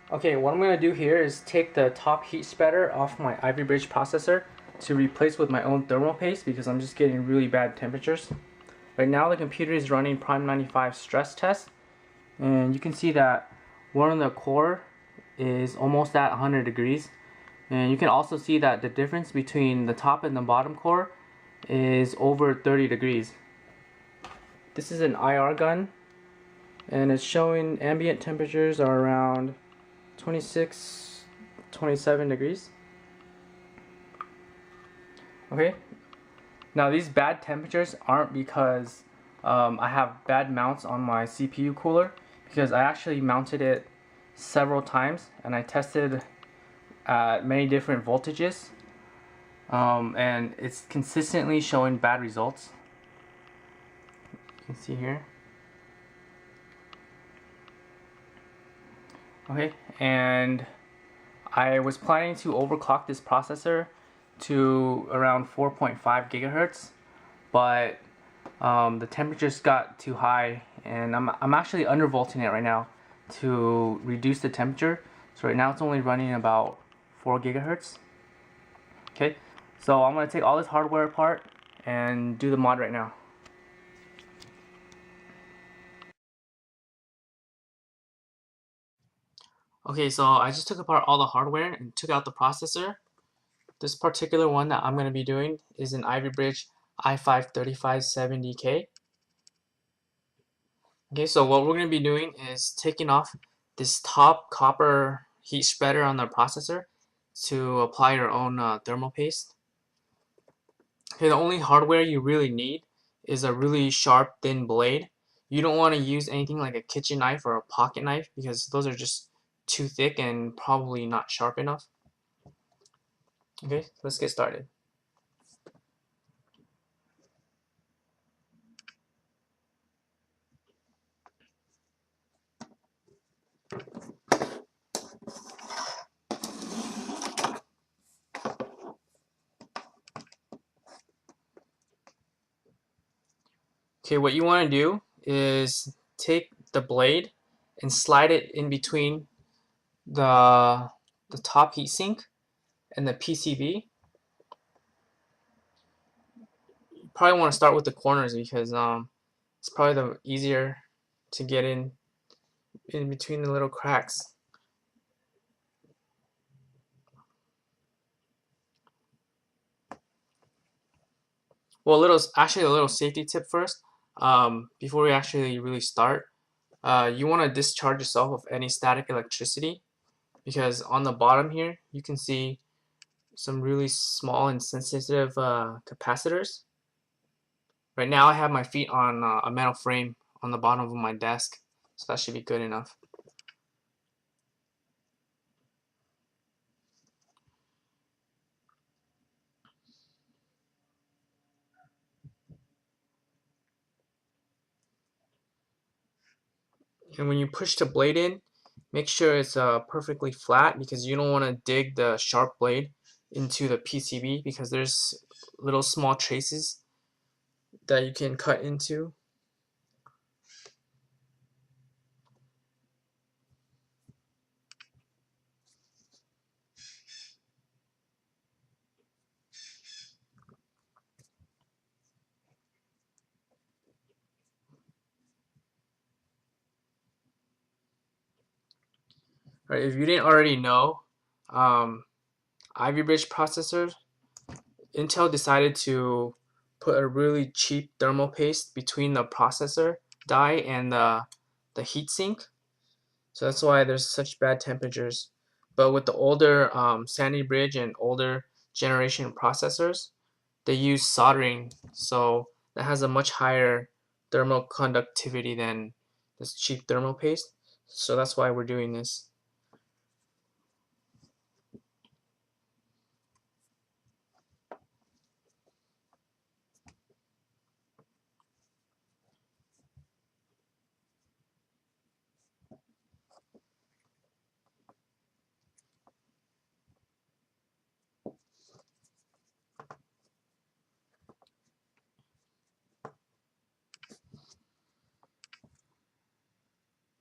Okay, what I'm going to do here is take the top heat spreader off my Ivy Bridge processor to replace with my own thermal paste because I'm just getting really bad temperatures. Right now the computer is running Prime 95 stress test, and you can see that one of the core is almost at 100 degrees, and you can also see that the difference between the top and the bottom core is over 30 degrees. This is an IR gun, and it's showing ambient temperatures are around 26, 27 degrees. Okay, now these bad temperatures aren't because I have bad mounts on my CPU cooler, because I actually mounted it several times and I tested at many different voltages, and it's consistently showing bad results. You can see here. Okay, and I was planning to overclock this processor to around 4.5 gigahertz, but the temperatures got too high, and I'm actually undervolting it right now to reduce the temperature. So right now it's only running about 4 gigahertz. Okay, so I'm gonna take all this hardware apart and do the mod right now. Okay, so I just took apart all the hardware and took out the processor. This particular one that I'm going to be doing is an Ivy Bridge i5-3570K. Okay, so what we're going to be doing is taking off this top copper heat spreader on the processor to apply your own thermal paste. Okay, the only hardware you really need is a really sharp, thin blade. You don't want to use anything like a kitchen knife or a pocket knife because those are just too thick and probably not sharp enough. Okay, let's get started. Okay, what you want to do is take the blade and slide it in between the top heatsink and the PCB. You probably want to start with the corners because it's probably the easier to get in between the little cracks. Well, a little safety tip first. Before we actually really start, you want to discharge yourself of any static electricity, because on the bottom here you can see some really small and sensitive capacitors. Right now I have my feet on a metal frame on the bottom of my desk, so that should be good enough. And when you push the blade in, make sure it's perfectly flat, because you don't want to dig the sharp blade into the PCB because there's little small traces that you can cut into. Right, if you didn't already know, um, Ivy Bridge processors, Intel decided to put a really cheap thermal paste between the processor die and the heatsink. So that's why there's such bad temperatures. But with the older Sandy Bridge and older generation processors, they use soldering, so that has a much higher thermal conductivity than this cheap thermal paste. So that's why we're doing this.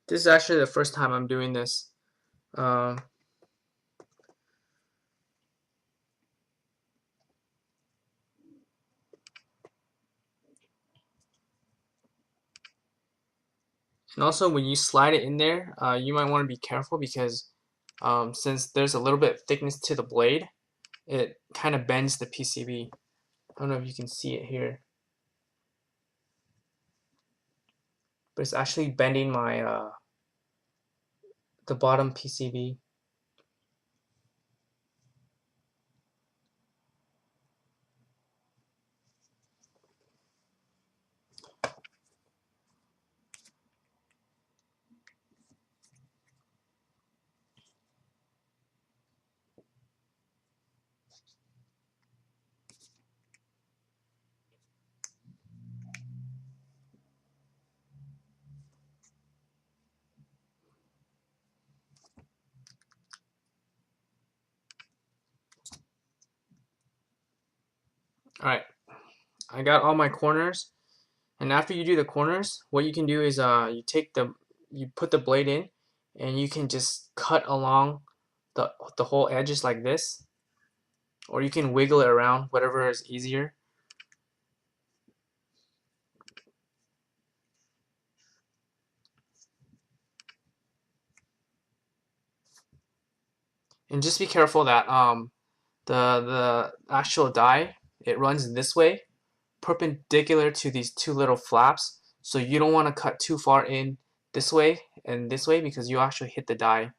This is actually the first time I'm doing this. Um, and also when you slide it in there, you might want to be careful because since there's a little bit of thickness to the blade, it kind of bends the PCB. I don't know if you can see it here, but it's actually bending my the bottom PCB. All right, I got all my corners, and after you do the corners, what you can do is you put the blade in, and you can just cut along the whole edges like this, or you can wiggle it around, whatever is easier. And just be careful that the actual die, it runs this way, perpendicular to these two little flaps. So you don't want to cut too far in this way and this way because you actually hit the die.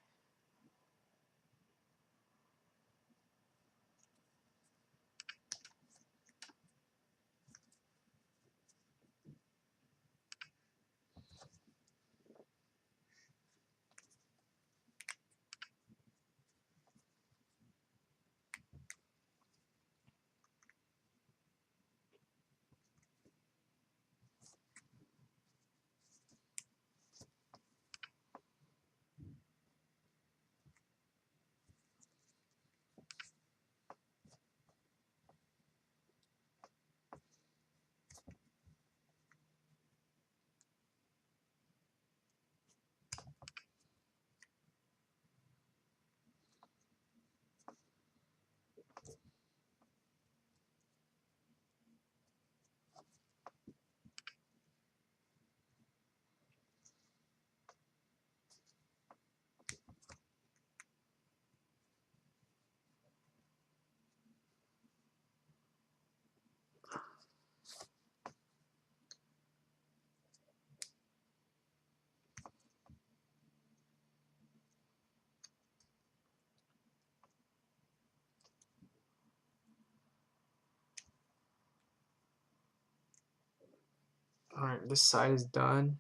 Alright, this side is done.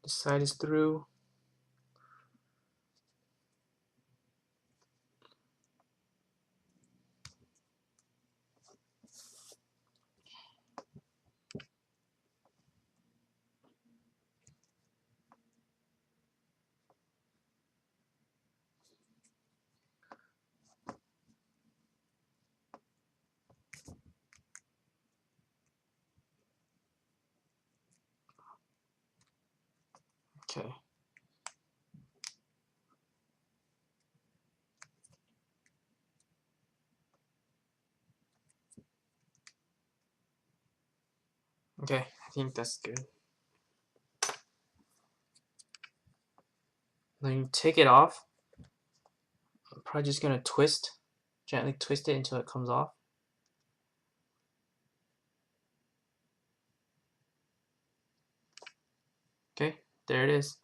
This side is through. Okay. Okay, I think that's good. Then you take it off. I'm probably just gonna gently twist it until it comes off. Okay, there it is.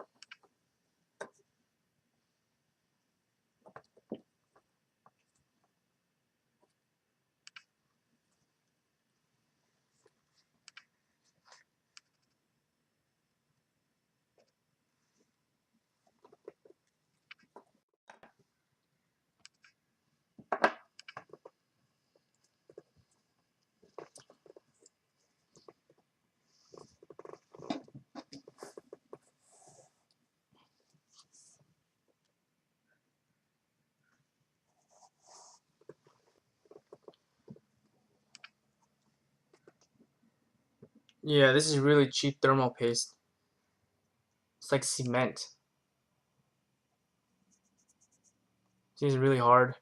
Yeah, this is really cheap thermal paste. It's like cement. It's really hard.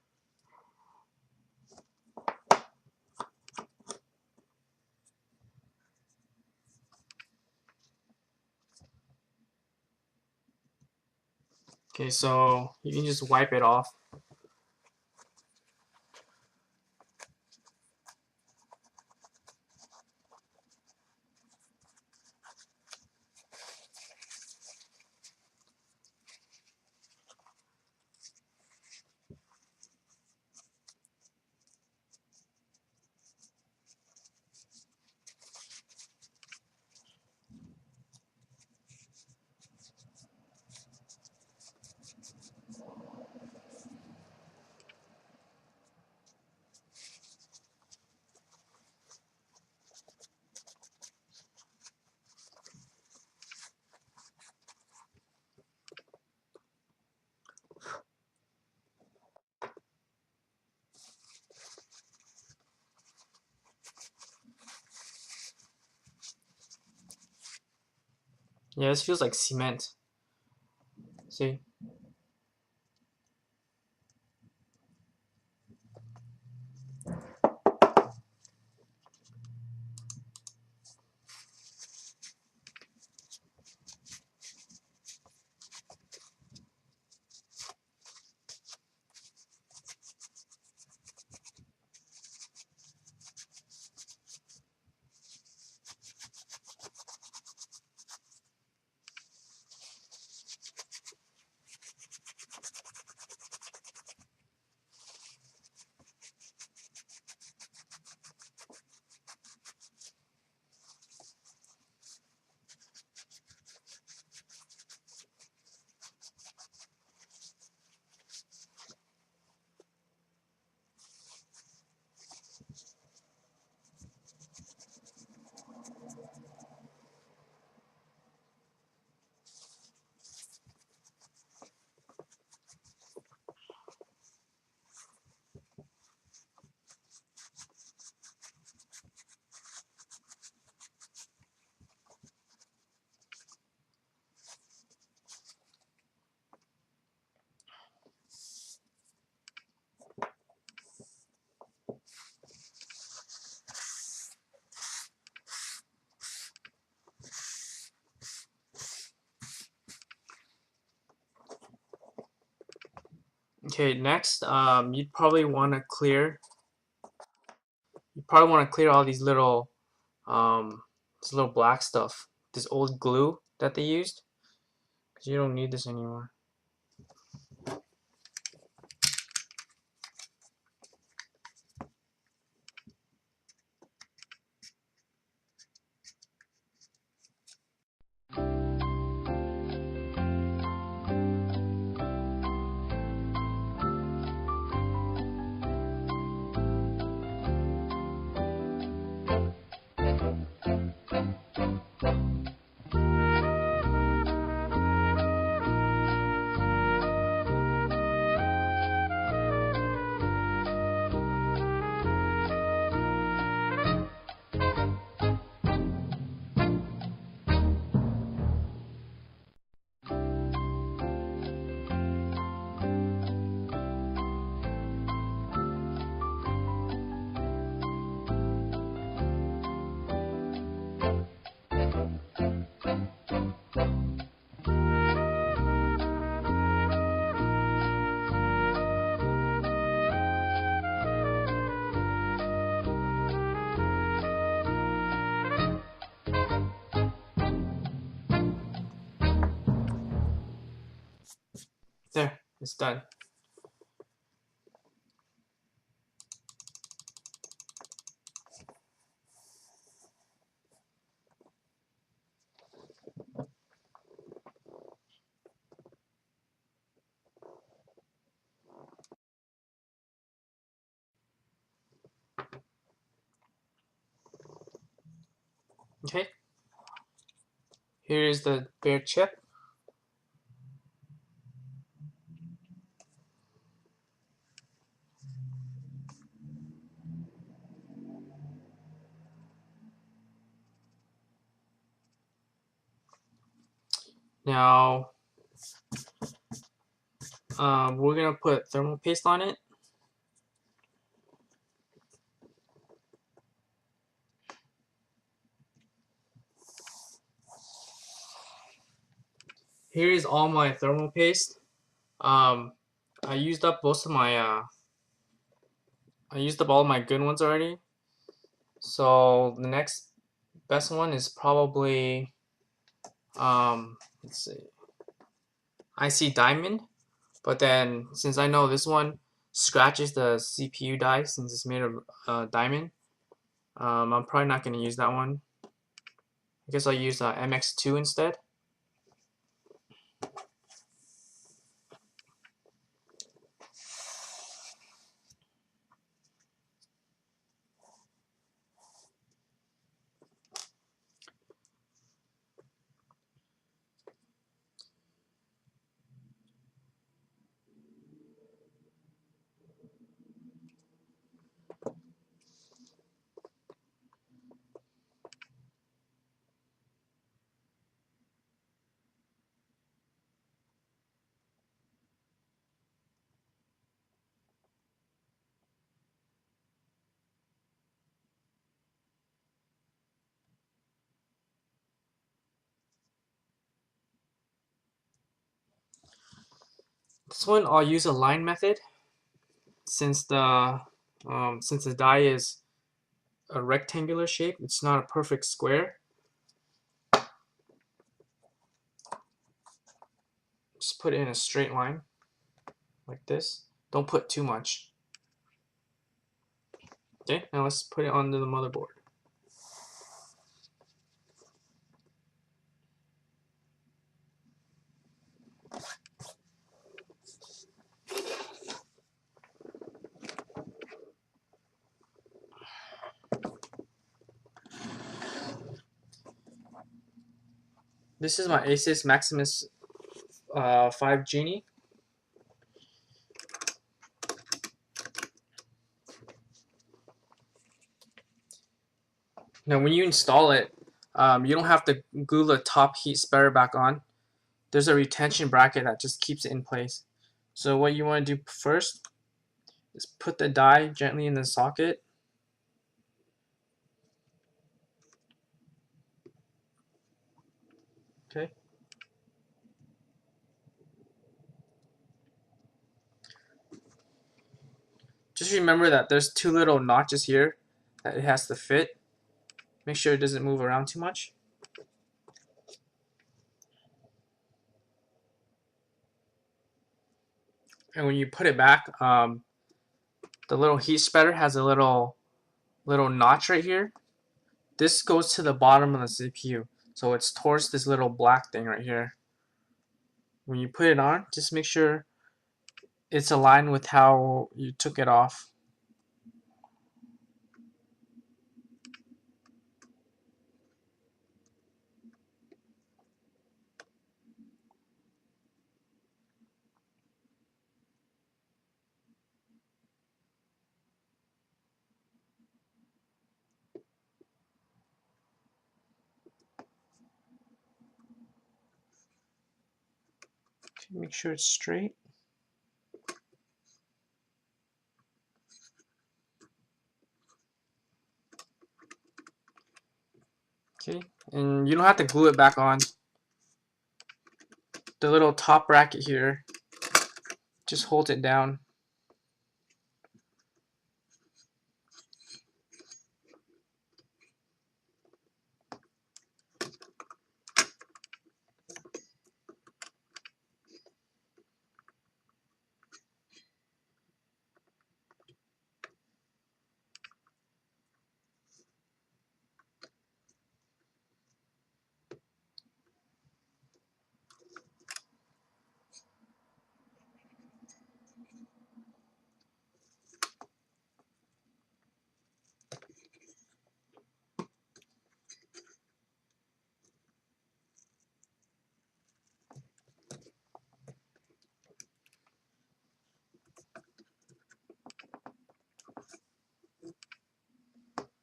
Okay, so you can just wipe it off. Yeah, this feels like cement. See? Okay, next, you probably want to clear all this little black stuff, this old glue that they used, because you don't need this anymore. There, it's done. Okay, here is the bare chip. Now, we're gonna put thermal paste on it. Here is all my thermal paste. I used up most of my I used up all my good ones already. So the next best one is probably let's see, IC Diamond. But then since I know this one scratches the CPU die since it's made of diamond, I'm probably not gonna use that one. I guess I'll use MX2 instead. This one I'll use a line method since the die is a rectangular shape. It's not a perfect square. Just put it in a straight line like this. Don't put too much. Okay, now let's put it onto the motherboard. This is my Asus Maximus 5 Genie. Now when you install it, you don't have to glue the top heat spreader back on. There's a retention bracket that just keeps it in place. So what you want to do first is put the die gently in the socket. Okay. Just remember that there's two little notches here that it has to fit. Make sure it doesn't move around too much. And when you put it back, the little heat spreader has a little notch right here. This goes to the bottom of the CPU, so it's towards this little black thing right here. When you put it on, just make sure it's aligned with how you took it off. Make sure it's straight. Okay, and you don't have to glue it back on. The little top bracket here just holds it down.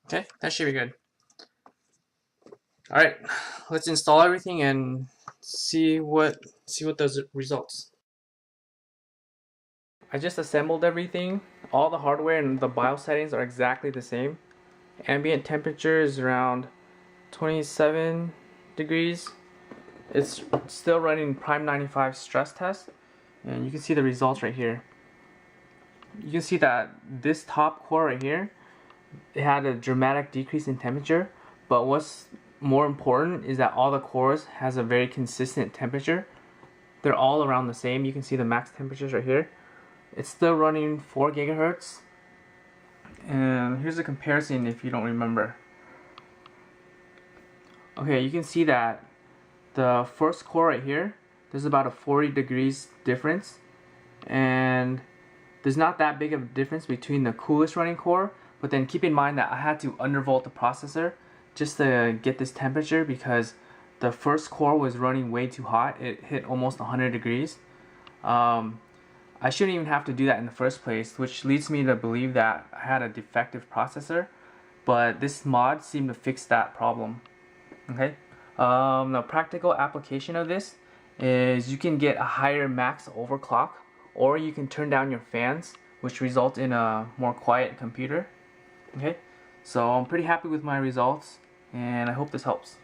Okay, that should be good. Alright, let's install everything and see what those results. I just assembled everything. All the hardware and the BIOS settings are exactly the same. Ambient temperature is around 27 degrees. It's still running Prime 95 stress test, and you can see the results right here. You can see that this top core right here, it had a dramatic decrease in temperature, but what's more important is that all the cores has a very consistent temperature. They're all around the same. You can see the max temperatures right here. It's still running 4 gigahertz. And here's a comparison if you don't remember. Okay, you can see that the first core right here, there's about a 40 degrees difference, and there's not that big of a difference between the coolest running core, but then keep in mind that I had to undervolt the processor just to get this temperature because the first core was running way too hot. It hit almost 100 degrees. I shouldn't even have to do that in the first place, which leads me to believe that I had a defective processor, but this mod seemed to fix that problem. Okay. The practical application of this is you can get a higher max overclock, or you can turn down your fans, which result in a more quiet computer. Okay, so I'm pretty happy with my results, and I hope this helps.